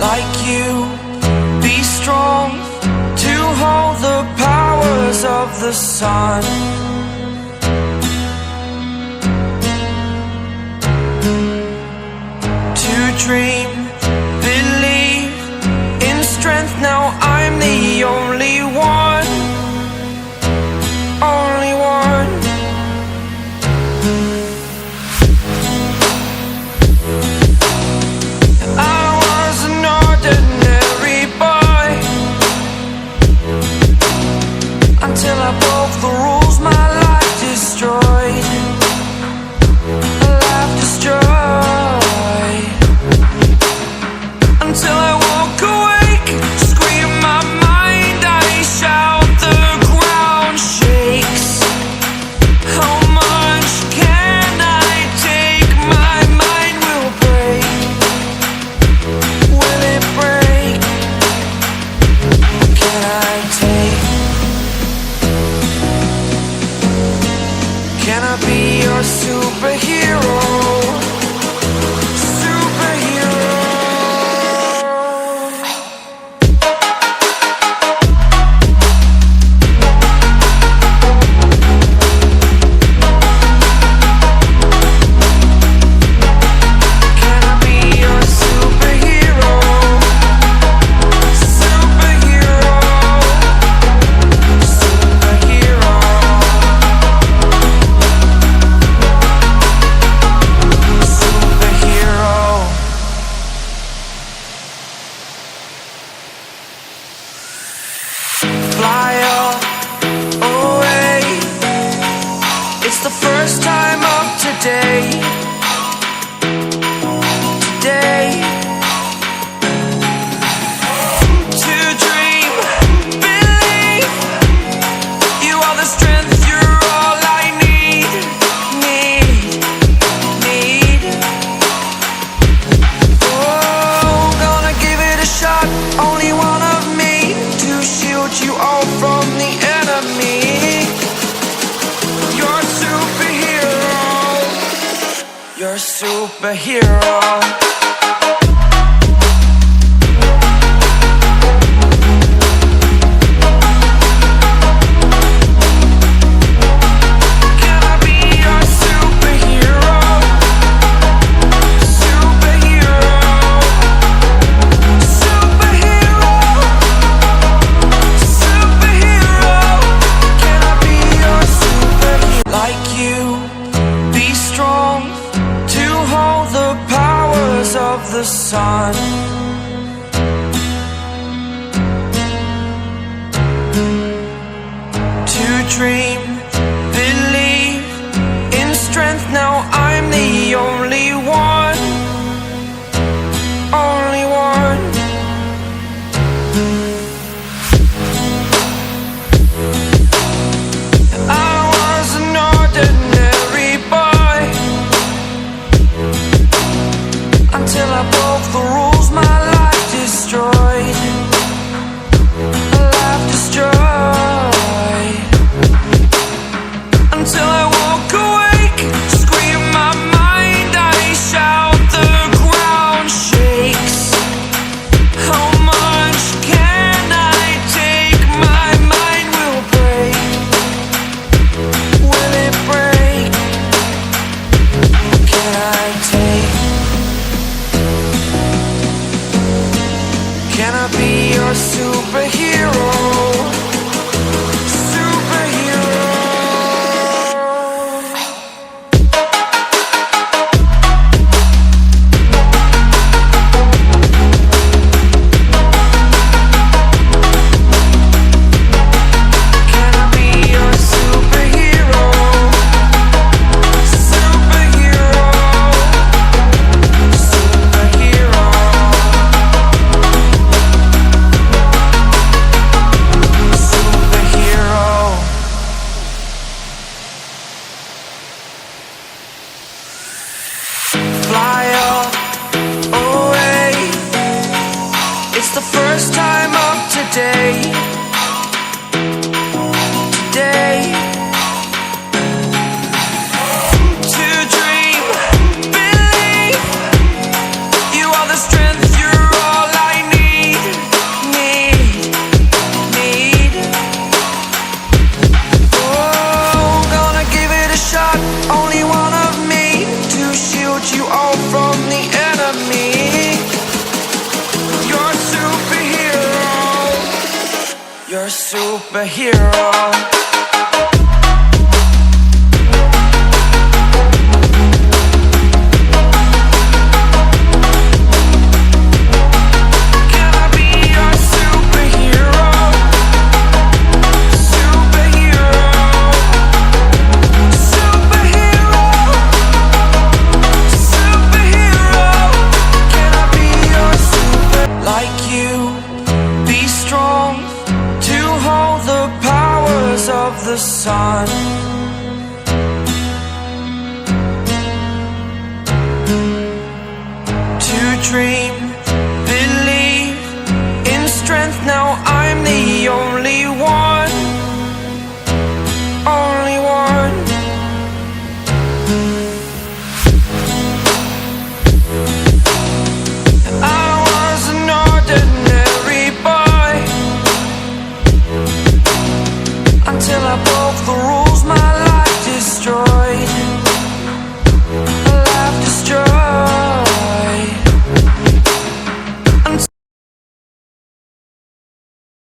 like you. Be strong to hold the powers of the sun. To dream, believe in strength. Now I'm the only one, only one. I was an ordinary boy until I broke the rules. My life destroyed, a life destroyed. Until I woke awake, scream my mind, I shout, the ground shakes. How much can I take? My mind will break. Will it break? What can I take? Can I be your superhero? Fly away. It's the first time of today. Today. To dream, believe. You are the strength, you're all I need. Oh, gonna give it a shot. Only one of me to shield you all from the enemy. You're a superhero. You're a superhero. Of the sun. To dream, believe in strength. Now I'm the only one, only one. I was an ordinary boy until I broke the rules. My life destroyed, a life destroyed. Until I woke awake, scream my mind, I shout, the ground shakes. How much can I take? My mind will break. Will it break? What can I take? Can I be your superhero? Superhero. Can I be your superhero? Superhero. Superhero. Fly away. It's the first time of today. Today. To dream, believe. You are the strength, you're all I superhero. Can I be your superhero? Superhero. Superhero. Superhero. Can I be your super? Like you, be strong to hold the powers of the sun. To dream